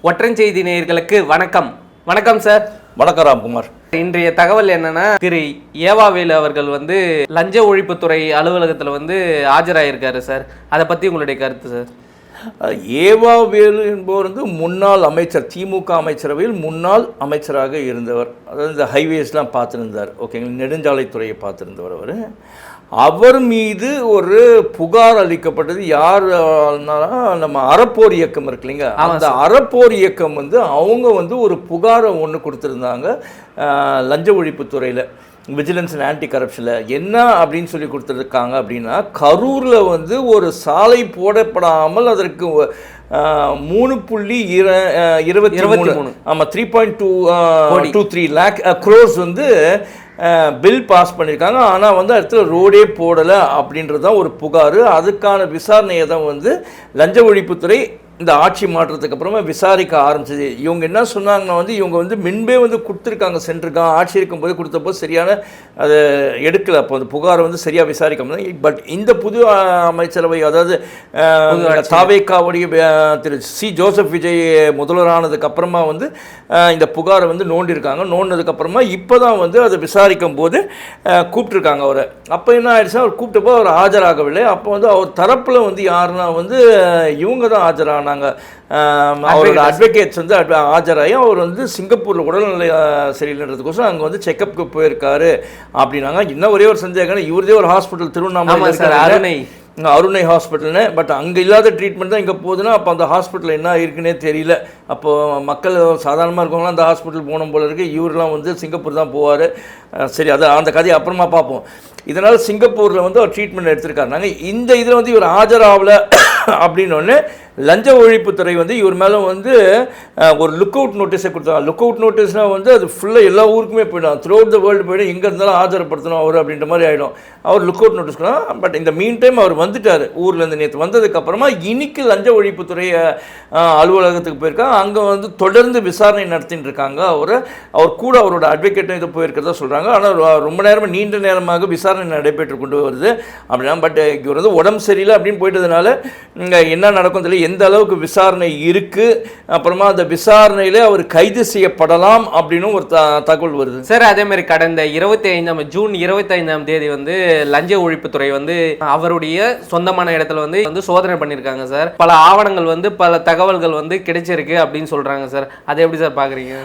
ஒற்றஞ்செய்தி நேயர்களுக்கு வணக்கம். வணக்கம் சார். வணக்கம் ராம்குமார். இன்றைய தகவல் என்னன்னா, திரு ஏவாவேலு அவர்கள் லஞ்ச ஒழிப்புத்துறை அலுவலகத்தில் ஆஜராயிருக்காரு சார். அதை பற்றி உங்களுடைய கருத்து சார்? ஏவாவேலு என்பவர் முன்னாள் அமைச்சர், திமுக அமைச்சரவையில் முன்னாள் அமைச்சராக இருந்தவர். அதாவது இந்த ஹைவேஸ்லாம் பார்த்துருந்தார், ஓகேங்களா, நெடுஞ்சாலைத்துறையை பார்த்துருந்தவர். அவர் மீது ஒரு புகார் அளிக்கப்பட்டது. யார்? நம்ம அறப்போர் இயக்கம் இருக்கு இல்லைங்க, அந்த அறப்போர் இயக்கம் அவங்க ஒரு புகாரை ஒன்று கொடுத்துருந்தாங்க லஞ்ச ஒழிப்புத்துறையில், விஜிலன்ஸ் அண்ட் ஆன்டி கரப்ஷனில். என்ன அப்படின்னு சொல்லி கொடுத்துருக்காங்க அப்படின்னா, கரூரில் ஒரு சாலை போடப்படாமல் அதற்கு 3.23 ஆமாம் 3.23 lakh crores பில் பாஸ் பண்ணியிருக்காங்க. ஆனால் இடத்துல ரோடே போடலை அப்படின்றது தான் ஒரு புகார். அதுக்கான விசாரணையை தான் லஞ்ச ஒழிப்புத்துறை இந்த ஆட்சி மாற்றத்துக்கு அப்புறமா விசாரிக்க ஆரம்பிச்சது. இவங்க என்ன சொன்னாங்கன்னா, இவங்க முன்பே கொடுத்துருக்காங்க, சென்றிருக்காங்க, ஆட்சி இருக்கும்போது கொடுத்தப்போ சரியான அதை எடுக்கலை. அப்போ அந்த புகாரை சரியாக விசாரிக்க முடியாது. பட் இந்த புது அமைச்சரவை, அதாவது தாவேக்காவுடைய திரு சி ஜோசப் விஜய் முதல்வரானதுக்கு அப்புறமா இந்த புகாரை நோண்டிருக்காங்க. நோண்டினதுக்கப்புறமா இப்போ தான் அதை விசாரிக்கும் போது கூப்பிட்டுருக்காங்க அவரை. அப்போ என்ன ஆயிடுச்சுன்னா, அவர் கூப்பிட்டப்போ அவர் ஆஜராகவில்லை. அப்போ அவர் தரப்பில் யாருன்னா இவங்க தான் ஆஜராக நாங்கள் அவரோட அட்வொகேட்ஸ் ஆஜராகி அவர் சிங்கப்பூரில் உடல்நிலை சரியில்லைன்றதுக்கோசம் அங்கே செக்கப்புக்கு போயிருக்காரு அப்படின்னாங்க. இன்னும் ஒரே ஒரு சந்தேகம், இவரதே ஒரு ஹாஸ்பிட்டல் திருவண்ணாமலை அருணை ஹாஸ்பிட்டல்னு, பட் அங்கே இல்லாத ட்ரீட்மெண்ட் தான் இங்கே போகுதுன்னா அப்போ அந்த ஹாஸ்பிட்டல் என்ன இருக்குன்னே தெரியல. அப்போது மக்கள் சாதாரணமாக இருக்கவங்களாம் அந்த ஹாஸ்பிட்டல் போகணும் போல இருக்குது. இவரெலாம் சிங்கப்பூர் தான் போவார். சரி, அதை அந்த கதையை அப்புறமா பார்ப்போம். இதனால் சிங்கப்பூரில் அவர் ட்ரீட்மெண்ட் எடுத்திருக்காரு. நாங்கள் இந்த இதில் இவர் ஆஜராகலை அப்படின்னொன்று லஞ்ச ஒழிப்புத்துறை இவர் மேலே ஒரு லுக் அவுட் நோட்டீஸை கொடுத்தாங்க. லுக் அவுட் நோட்டீஸ்னால் அது ஃபுல்லாக எல்லா ஊருக்குமே போய்டும், த்ரூ அவுட் த வேர்ல்டு போய்டும், எங்கே இருந்தாலும் ஆஜரப்படுத்தணும் அவர் அப்படின்ற மாதிரி ஆகிடும். அவர் லுக் அவுட் நோட்டீஸ் கொடுக்கலாம். பட் இந்த மீன் டைம் அவர் வந்துட்டார் ஊர்லேருந்து. நேற்று வந்ததுக்கப்புறமா இன்னைக்கு லஞ்ச ஒழிப்புத்துறை அலுவலகத்துக்கு போயிருக்காங்க. அங்கே தொடர்ந்து விசாரணை நடத்தின்னு இருக்காங்க. அவர் கூட அவரோட அட்வொகேட்டும் இது போயிருக்கிறதா சொல்கிறாங்க. ஆனால் ரொம்ப நேரமாக நீண்ட நேரமாக விசாரணை நடைபெற்று கொண்டு வருது அப்படின்னா. பட் இவர் உடம்பு சரியில்லை அப்படின்னு போயிட்டதுனால என்ன நடக்கும் தெரியல, எந்த அளவுக்கு விசாரணை இருக்குது, அப்புறமா அந்த விசாரணையில் அவர் கைது செய்யப்படலாம் அப்படின்னு ஒரு தகவல் வருது சார். அதே மாதிரி கடந்த ஜூன் 25ஆம் தேதி லஞ்ச ஒழிப்புத்துறை அவருடைய சொந்தமான இடத்துல சோதனை பண்ணியிருக்காங்க சார். பல ஆவணங்கள் பல தகவல்கள் கிடைச்சிருக்கு அப்படின்னு சொல்றாங்க சார். அதை எப்படி சார் பாக்குறீங்க?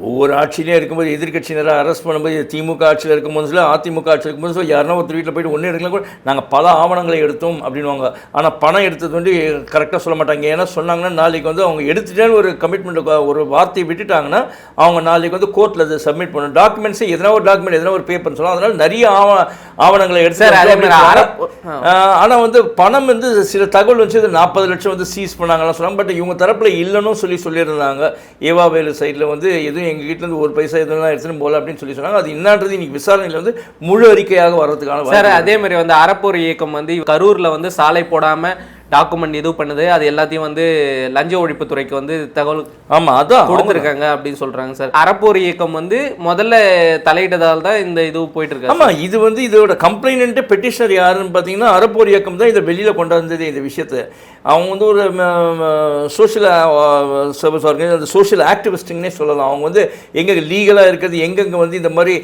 ஒவ்வொரு ஆட்சியிலே இருக்கும்போது எதிர்கட்சியினரை அரெஸ்ட் பண்ணும்போது, திமுக ஆட்சியில் இருக்கும்போது சொல்ல, அதிமுக ஆட்சியில் இருக்கும்போது சொல்ல, யாருன்னா ஒருத்தர் வீட்டில் போயிட்டு ஒன்றே எடுக்கலாம் கூட நாங்கள் பல ஆவணங்களை எடுத்தோம் அப்படின்வாங்க. ஆனால் பணம் எடுத்தது கரெக்டாக சொல்ல மாட்டாங்க. ஏன்னா சொன்னாங்கன்னா நாளைக்கு அவங்க எடுத்துட்டேன்னு ஒரு கமிட்மெண்ட், ஒரு வார்த்தையை விட்டுட்டாங்கன்னா அவங்க நாளைக்கு கோர்ட்டில் அதை சப்மிட் பண்ணணும். டாக்குமெண்ட்ஸை எதனா ஒரு டாக்குமெண்ட், எதனா ஒரு பேப்பர்னு சொல்லலாம். அதனால நிறைய ஆவணங்களை எடுத்து, ஆனால் பணம் சில தகவல் 40 லட்சம் சீஸ் பண்ணாங்கன்னு சொன்னாங்க. பட் இவங்க தரப்பில் இல்லைன்னு சொல்லியிருந்தாங்க. ஏவாவேலு சைடில் எதுவும் எங்கள் வீட்டிலேருந்து ஒரு பைசா எதுவும் எடுத்துன்னு போகல அப்படின்னு சொன்னாங்க. அது என்னன்றது இன்னைக்கு விசாரணையில் முழு அறிக்கையாக வர்றதுக்கான சார். அதே மாதிரி அறப்போர் இயக்கம் கரூரில் சாலை போடாமல் டாக்குமெண்ட் இது பண்ணுது, அது எல்லாத்தையும் லஞ்ச ஒழிப்புத்துறைக்கு தகவல் அதான் கொடுத்துருக்காங்க அப்படின்னு சொல்றாங்க சார். அறப்போர் இயக்கம் முதல்ல தலையிட்டதால் தான் இந்த இது போயிட்டு இருக்கு. ஆமா, இது இதோட கம்ப்ளைண்ட் பெட்டிஷனர் யாருன்னு பார்த்தீங்கன்னா அறப்போர் இயக்கம் தான் இதை வெளியில் கொண்டு வந்தது. இந்த விஷயத்தை அவங்க ஒரு சோஷியல் சர்வீஸ் ஆர்கனைசேஷன், சோஷியல் ஆக்டிவிஸ்ட்டுன்னே சொல்லலாம். அவங்க எங்கே லீகலாக இருக்கிறது, எங்கெங்கே இந்த மாதிரி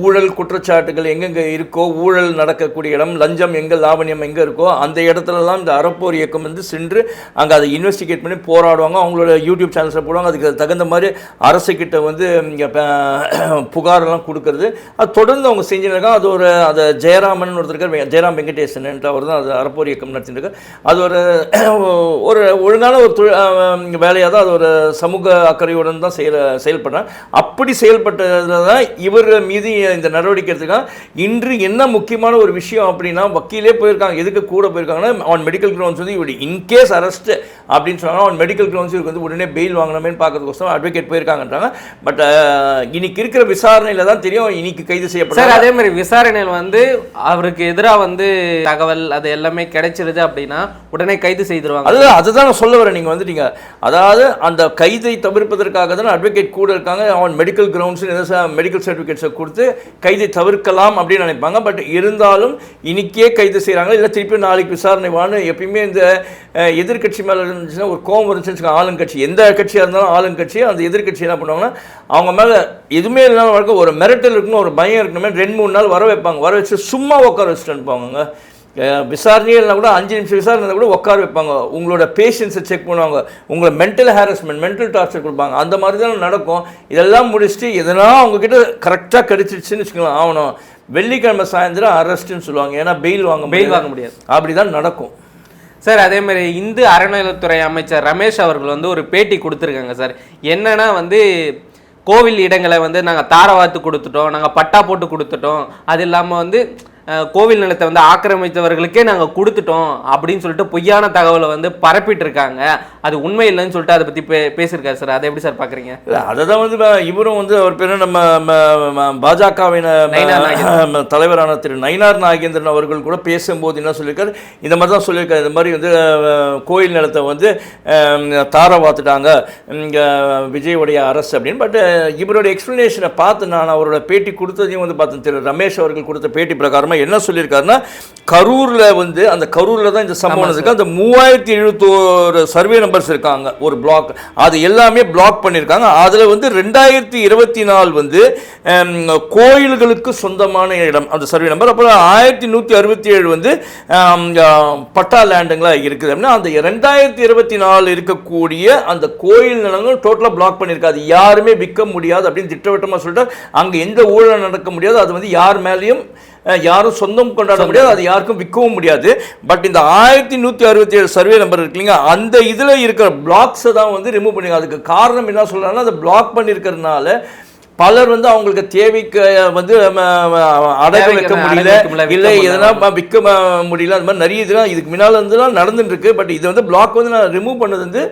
ஊழல் குற்றச்சாட்டுகள் எங்கெங்கே இருக்கோ, ஊழல் நடக்கக்கூடிய இடம், லஞ்சம் எங்கே, லாவணியம் எங்கே இருக்கோ அந்த இடத்துலலாம் இந்த அறப்போர் இயக்கம் சென்று அங்கே அதை இன்வெஸ்டிகேட் பண்ணி போராடுவாங்க. அவங்களோட யூடியூப் சேனல்ஸில் போடுவாங்க. அதுக்கு தகுந்த மாதிரி அரசுக்கிட்ட புகாரெல்லாம் கொடுக்கறது அது தொடர்ந்து அவங்க செஞ்சுருக்காங்க. அது அதை ஜெயராமன் ஒருத்தர் இருக்கார், ஜெயராம் வெங்கடேசன் அவர் தான் அது அறப்போர் இயக்கம் நடத்திட்டு இருக்கார். அது ஒரு ஒழுங்கான ஒரு வேலையாக தான், அது ஒரு சமூக அக்கறையுடன் தான் செயல்படுறாங்க. அப்படி செயல்பட்டதில் தான் இவர் மீது இந்த நடவடிக்கை எடுத்துக்காங்க. இன்று என்ன முக்கியமான ஒரு விஷயம் அப்படின்னா, வக்கீலே போயிருக்காங்க. எதுக்கு கூட போயிருக்காங்கன்னா, அவன் மெடிக்கல் கிரவுண்ட்ஸ் இவரு இன்கேஸ் அரெஸ்ட் அப்படின்னு சொன்னாங்க, அவன் மெடிக்கல் கிரவுண்ட்ஸ் இவருக்கு உடனே பெயில் வாங்கணுமே பார்க்கறதுக்கோசம் அட்வொகேட் போயிருக்காங்கன்றாங்க. பட் இன்னைக்கு இருக்கிற விசாரணையில் தான் தெரியும் இன்னைக்கு கைது செய்யப்பட்டார். அதே மாதிரி விசாரணையில் அவருக்கு எதிராக தகவல் அது எல்லாமே கிடைச்சிருது அப்படின்னா உடனே கைது செய்திருவாங்க. அதுதான் நான் சொல்ல வரேன். நீங்கள் வந்துட்டீங்க. அதாவது அந்த கைதை தவிர்ப்பதற்காக தான் அட்வொகேட் கூட இருக்காங்க. அவன் மெடிக்கல் கிரவுண்ட்ஸ் மெடிக்கல் சர்டிஃபிகேட்ஸை கொடுத்து கைதை தவிர்க்கலாம் அப்படின்னு நினைப்பாங்க. பட் இருந்தாலும் இன்னைக்கே கைது செய்கிறாங்க, இல்லை திருப்பி நாளைக்கு விசாரணை வான்னு எப்பயுமே இந்த எதிர்கட்சி மேலே இருந்துச்சுன்னா ஒரு கோவம் இருந்துச்சுன்னு ஆளுங்கட்சி, எந்த கட்சியாக இருந்தாலும் ஆளுங்கட்சி அந்த எதிர்கட்சி என்ன பண்ணுவாங்கன்னா அவங்க மேலே எதுவுமே இல்லைனாலும் வழக்கம் ஒரு மிரட்டல் இருக்கணும், ஒரு பயம் இருக்கணுமே 2-3 நாள் வர வைப்பாங்க. வர வச்சு சும்மா உட்கார வச்சுட்டு அனுப்புவாங்க. விசாரணையே இல்லைனா கூட 5 நிமிஷம் விசாரணை கூட உட்கார வைப்பாங்க. உங்களோட பேஷன்ஸை செக் பண்ணுவாங்க, உங்களை மென்டல் ஹாரஸ்மெண்ட் மென்டல் டார்ச்சர் கொடுப்பாங்க. அந்த மாதிரி தான் நடக்கும். இதெல்லாம் முடிச்சுட்டு எதனா அவங்கக்கிட்ட கரெக்டாக கிடைச்சிடுச்சுன்னு வச்சுக்கலாம் ஆகணும். வெள்ளிக்கிழமை சாயந்தரம் அரெஸ்ட்டுன்னு சொல்லுவாங்க. ஏன்னா பெயில் வாங்க முடியாது. அப்படி தான் நடக்கும் சார். அதே மாதிரி இந்து அறநிலையத்துறை அமைச்சர் ரமேஷ் அவர்கள் வந்து ஒரு பேட்டி கொடுத்துருக்காங்க சார். என்னன்னா வந்து கோவில் இடங்களை வந்து நாங்கள் தாரவாத்து கொடுத்துட்டோம், நாங்கள் பட்டா போட்டு கொடுத்துட்டோம், அது இல்லாமல் வந்து கோவில் நிலத்தை வந்து ஆக்கிரமித்தவர்களுக்கே நாங்கள் கொடுத்துட்டோம் அப்படின்னு சொல்லிட்டு பொய்யான தகவலை வந்து பரப்பிட்டு இருக்காங்க. அது உண்மை இல்லைன்னு சொல்லிட்டு அதை பற்றி பேசியிருக்காரு சார். அதை எப்படி சார் பார்க்குறீங்க? அதை தான் வந்து இவரும் வந்து அவர் பேர் நம்ம பாஜகவின் தலைவரான திரு நயினார் நாகேந்திரன் அவர்கள் கூட பேசும்போது என்ன சொல்லியிருக்காரு, இந்த மாதிரி தான் சொல்லியிருக்காரு. இந்த மாதிரி வந்து கோயில் நிலத்தை வந்து தார பார்த்துட்டாங்க இங்கே விஜயோடைய அரசு அப்படின்னு. பட் இவருடைய எக்ஸ்பிளனேஷனை பார்த்து நான் அவரோட பேட்டி கொடுத்ததையும் வந்து பார்த்தேன். திரு ரமேஷ் அவர்கள் கொடுத்த பேட்டி பிரகாரம் என்ன சொல்லியிருக்காருன்னா, கரூர்ல வந்து அந்த கரூர்ல தான் இந்த சம்பவம் இருக்கு. அந்த 3071 சர்வே நம்பர்ஸ் இருக்காங்க ஒரு பிளாக், அது எல்லாமே பிளாக் பண்ணியிருக்காங்க. அதில் வந்து 2024 வந்து கோயில்களுக்கு சொந்தமான இடம் அந்த சர்வே நம்பர். அப்புறம் 1167 வந்து பட்டா லேண்டுங்களா இருக்குது அப்படின்னா அந்த 2024 இருக்கக்கூடிய அந்த கோயில் நிலங்கள் டோட்டலாக பிளாக் பண்ணியிருக்காது. யாருமே விற்க முடியாது அப்படின்னு திட்டவட்டமாக சொல்லிட்டு அங்கே எந்த ஊழல் நடக்க முடியாது. அது வந்து யார் மேலேயும் யாரும் சொந்தம் கொண்டாட முடியாது, அது யாருக்கும் விற்கவும் முடியாது. பட் இந்த 1167 சர்வே நம்பர் இருக்கு இல்லைங்க, அந்த இதில் இருக்கிற பிளாக்ஸை தான் வந்து ரிமூவ் பண்ணி. அதுக்கு காரணம் என்ன சொல்கிறாங்கன்னா, அதை பிளாக் பண்ணியிருக்கிறதுனால பலர் வந்து அவங்களுக்கு தேவைக்கு வந்து அடகு வைக்க முடியல, இல்லை எதனா விற்க முடியல, அது மாதிரி நிறைய இதெல்லாம் இதுக்கு முன்னால் இருந்துலாம் நடந்துட்டு இருக்கு. பட் இது வந்து பிளாக் வந்து நான் ரிமூவ் பண்ணது வந்து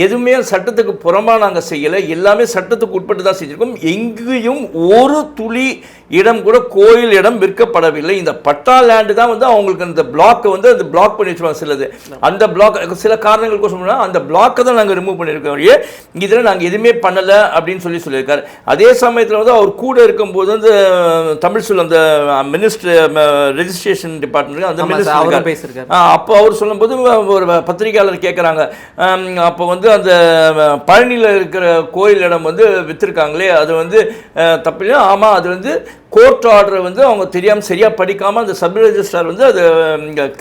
எதுவுமே சட்டத்துக்கு புறமாக நாங்கள் செய்யலை, எல்லாமே சட்டத்துக்கு உட்பட்டு தான் செஞ்சுருக்கோம். எங்கேயும் ஒரு துளி இடம் கூட கோயில் இடம் விற்கப்படவில்லை. இந்த பட்டா லேண்டு தான் வந்து அவங்களுக்கு அந்த பிளாக்கை வந்து அந்த பிளாக் பண்ணி வச்சுருவாங்க. சிலது அந்த பிளாக் சில காரணங்களுக்கு சொன்னால் அந்த பிளாக்கை தான் நாங்கள் ரிமூவ் பண்ணியிருக்கோம். இதில் நாங்கள் எதுவுமே பண்ணலை அப்படின்னு சொல்லியிருக்காரு. அதே சமயத்தில் வந்து அவர் கூட இருக்கும்போது வந்து தமிழ் சொல் அந்த மினிஸ்டர் ரெஜிஸ்ட்ரேஷன் டிபார்ட்மெண்ட் அந்த மினிஸ்டர் பேசியிருக்காரு. அப்போ அவர் சொல்லும்போது ஒரு பத்திரிகையாளர் கேட்குறாங்க, அப்போ வந்து அந்த பழனியில் இருக்கிற கோயில் இடம் வந்து விற்றுருக்காங்களே அது வந்து தப்பில்லையா? ஆமாம், அது வந்து கோர்ட் ஆர்டரை வந்து அவங்க தெரியாமல் சரியாக படிக்காமல் அந்த சப் ரெஜிஸ்ட்ரார் வந்து அது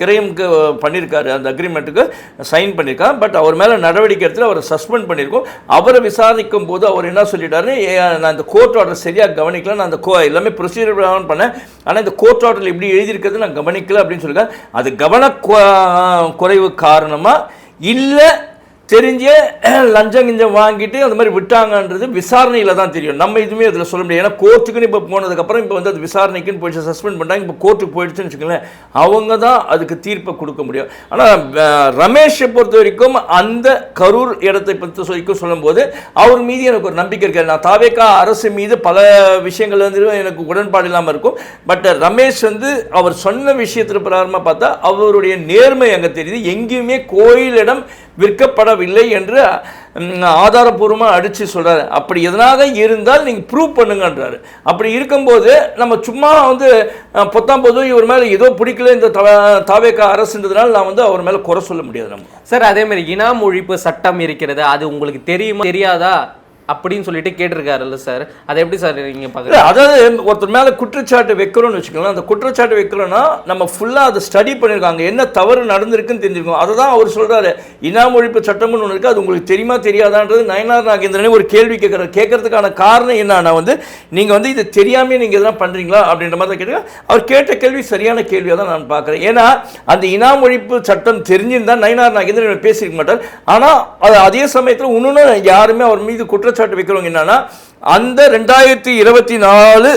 கிரைமுக்கு பண்ணியிருக்காரு, அந்த அக்ரிமெண்ட்டுக்கு சைன் பண்ணியிருக்காரு. பட் அவர் மேலே நடவடிக்கை எடுத்து அவரை சஸ்பெண்ட் பண்ணியிருக்கோம். அவரை விசாரிக்கும் போது அவர் என்ன சொல்லிட்டாரு, நான் இந்த கோர்ட் ஆர்டர் சரியாக கவனிக்கல, நான் அந்த எல்லாமே ப்ரொசீஜர் பண்ணேன், ஆனால் இந்த கோர்ட் ஆர்டரில் இப்படி எழுதியிருக்கிறது நான் கவனிக்கல அப்படின்னு சொல்லியிருக்காரு. அது கவன குறைவு காரணமாக இல்லை தெரிஞ்சே லஞ்சம் கிஞ்சம் வாங்கிட்டு அந்த மாதிரி விட்டாங்கன்றது விசாரணையில் தான் தெரியும். நம்ம இதுவுமே அதில் சொல்ல முடியாது. ஏன்னா கோர்ட்டுக்குன்னு இப்போ போனதுக்கப்புறம் இப்போ வந்து அது விசாரணைக்குன்னு போயிடுச்சு, சஸ்பெண்ட் பண்ணிட்டாங்க. இப்போ கோர்ட்டுக்கு போயிடுச்சுன்னு வச்சுக்கோங்களேன், அவங்க தான் அதுக்கு தீர்ப்பை கொடுக்க முடியும். ஆனால் ரமேஷை பொறுத்த வரைக்கும் அந்த கரூர் இடத்தை பற்றி வரைக்கும் சொல்லும்போது அவர் மீது எனக்கு ஒரு நம்பிக்கை இருக்காது. நான் தாவேகா அரசு மீது பல விஷயங்கள் வந்து எனக்கு உடன்பாடு இல்லாமல் இருக்கும். பட் ரமேஷ் வந்து அவர் சொன்ன விஷயத்தில் பிரகாரமாக பார்த்தா அவருடைய நேர்மை அங்கே தெரியுது. எங்கேயுமே கோயிலிடம் விற்கப்படவில்லை என்று ஆதாரபூர்வமாக அடித்து சொல்கிறாரு. அப்படி எதனாக இருந்தால் நீங்கள் ப்ரூவ் பண்ணுங்கன்றாரு. அப்படி இருக்கும்போது நம்ம சும்மா வந்து பொதும் இவர் மேலே ஏதோ பிடிக்கல இந்த தாவேகா அரசுன்றதுனால நான் வந்து அவர் மேலே குறை சொல்ல முடியாது. நம்ம சார் அதே மாதிரி இனாம் ஒழிப்பு சட்டம் இருக்கிறது, அது உங்களுக்கு தெரியுமா தெரியாதா அப்படின்னு சொல்லிட்டு கேட்டிருக்காருல்ல சார், அதை எப்படி சார் நீங்கள் பார்க்குறீங்க? அதாவது ஒருத்தர் மேலே குற்றச்சாட்டு வைக்கிறோன்னு வச்சுக்கோங்களேன், அந்த குற்றச்சாட்டு வைக்கிறோன்னா நம்ம ஃபுல்லாக அதை ஸ்டடி பண்ணியிருக்காங்க, என்ன தவறு நடந்திருக்குன்னு தெரிஞ்சிருக்கோம். அதை தான் அவர் சொல்கிறாரு. இனாம் ஒழிப்பு சட்டம்னு ஒன்று இருக்குது, அது உங்களுக்கு தெரியுமா தெரியாதான்றது நயினார் நாகேந்திரனே ஒரு கேள்வி கேட்கறதுக்கான காரணம் என்னன்னா வந்து நீங்கள் வந்து இது தெரியாமல் நீங்கள் எதனா பண்ணுறீங்களா அப்படின்ற மாதிரி தான் கேட்குறேன். அவர் கேட்ட கேள்வி சரியான கேள்வியாக தான் நான் பார்க்குறேன். ஏன்னா அந்த இனாம் ஒழிப்பு சட்டம் தெரிஞ்சிருந்தால் நயினார் நாகேந்திரன் பேசியிருக்க மாட்டார். ஆனால் அது அதே சமயத்தில் இன்னொன்று யாருமே அவர் மீது குற்றச்சாட்டு வைக்கிறவங்க என்னன்னா, அந்த 2024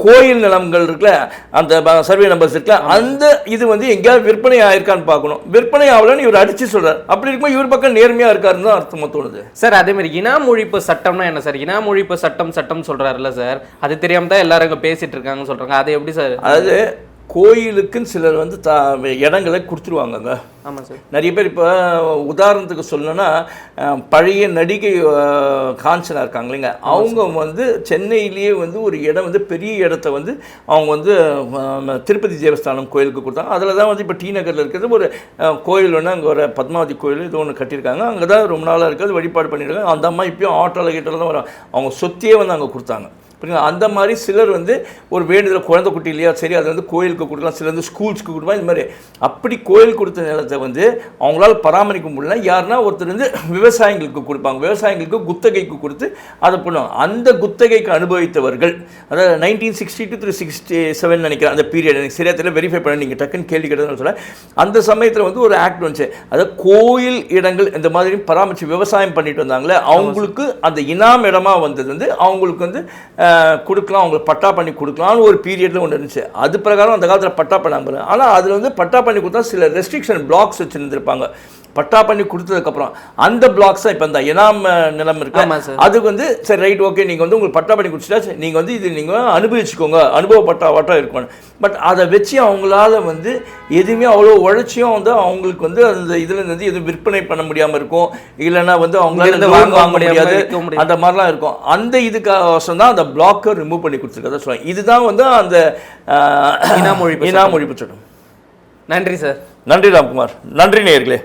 கோயில் நிலங்கள் இருக்குல்ல, அந்த சர்வே நம்பர்ஸ் இருக்குல்ல, அந்த இது வந்து எங்கேயாவது விற்பனை ஆயிருக்கான்னு பார்க்கணும். விற்பனை ஆகலன்னு இவர் அடிச்சு சொல்றாரு. அப்படி இருக்கும்போது இவர் பக்கம் நேர்மையா இருக்காருன்னு தான் அர்த்தமா தோணுது சார். அதே மாதிரி இனாம் ஒழிப்பு சட்டம்னா என்ன சார்? இனாம் ஒழிப்பு சட்டம் சொல்றாருல்ல சார், அது தெரியாம தான் எல்லாரும் இங்க பேசிட்டு இருக்காங்கன்னு சொல்றாங்க. அது எப்படி சார்? அதாவது கோயிலுக்குன்னு சிலர் வந்து இடங்களை கொடுத்துருவாங்கங்க. ஆமாம் சார். நிறைய பேர் இப்போ உதாரணத்துக்கு சொல்லணும்னா பழைய நடிகை காஞ்சனா இருக்காங்க இல்லைங்க, அவங்க வந்து சென்னையிலேயே வந்து ஒரு இடம் வந்து பெரிய இடத்த வந்து அவங்க வந்து திருப்பதி தேவஸ்தானம் கோயிலுக்கு கொடுத்தாங்க. அதில் தான் வந்து இப்போ டி நகரில் இருக்கிறது ஒரு கோயில் ஒன்று, அங்கே ஒரு பத்மாவதி கோயில் இது ஒன்று கட்டியிருக்காங்க. அங்கே தான் ரொம்ப நாளாக இருக்கிறது, வழிபாடு பண்ணியிருக்காங்க. அந்த அம்மா இப்போயும் ஆட்டோவில் கிட்டலாம் வரும், அவங்க சொத்தையே வந்து அங்கே கொடுத்தாங்க. அந்த மாதிரி சிலர் வந்து ஒரு வேண்டுதல் குழந்தை குட்டி இல்லையா, சரி அதை வந்து கோயிலுக்கு கொடுக்கலாம், சிலர் வந்து ஸ்கூல்ஸ்க்கு கொடுப்பாங்க. இந்த மாதிரி அப்படி கோயில் கொடுத்த நிலத்தை வந்து அவங்களால பராமரிக்க முடியல. யாருன்னா ஒருத்தர் வந்து விவசாயிகளுக்கு கொடுப்பாங்க, விவசாயிகளுக்கு குத்தகைக்கு கொடுத்து அதை பண்ணுவாங்க. அந்த குத்தகைக்கு அனுபவித்தவர்கள், அதாவது 1962 to 67 நினைக்கிறேன் அந்த பீரியட், எனக்கு சரியா தெரியல, வெரிஃபை பண்ண நீங்கள் டக்குன்னு கேள்வி கேட்டதுன்னு சொல்ல. அந்த சமயத்தில் வந்து ஒரு ஆக்ட் வந்துச்சு, அதாவது கோயில் இடங்கள் இந்த மாதிரி பராமரித்து விவசாயம் பண்ணிட்டு வந்தாங்களே அவங்களுக்கு அந்த இனாம் இடமா வந்தது வந்து அவங்களுக்கு வந்து கொடுக்கலாம், அவங்களுக்கு பட்டா பண்ணி கொடுக்கலாம்னு ஒரு பீரியடில் ஒன்று இருந்துச்சு. அது பிரகாரம் அந்த காலத்தில் பட்டா பண்ணாங்க. ஆனால் அதில் வந்து பட்டா பண்ணி கொடுத்தா சில ரெஸ்ட்ரிக்ஷன் பிளாக்ஸ் வச்சுருந்துருப்பாங்க. பட்டா பண்ணி கொடுத்ததுக்கப்புறம் அந்த பிளாக்ஸ் தான் இப்போ இந்த இனாம் நிலம் இருக்கு, அது வந்து சரி ரைட் ஓகே நீங்கள் வந்து உங்களுக்கு பட்டா பண்ணி கொடுத்துட்டா நீங்கள் வந்து இது நீங்கள் அனுபவிச்சுக்கோங்க, அனுபவ பட்டாவாட்டம் இருக்கணும். பட் அதை வச்சு அவங்களால வந்து எதுவுமே அவ்வளோ உழைச்சியும் வந்து அவங்களுக்கு வந்து அந்த இதில் இருந்து எதுவும் விற்பனை பண்ண முடியாமல் இருக்கும், இல்லைன்னா வந்து அவங்களால வாங்க முடியாது, அந்த மாதிரிலாம் இருக்கும். அந்த இதுக்காக தான் அந்த பிளாக்கை ரிமூவ் பண்ணி கொடுத்துருக்கதான் சொல்லுவாங்க. இதுதான் வந்து அந்த இனாம் ஒழிப்பு சட்டம். நன்றி சார். நன்றி ராம்குமார். நன்றி நேயர்களே.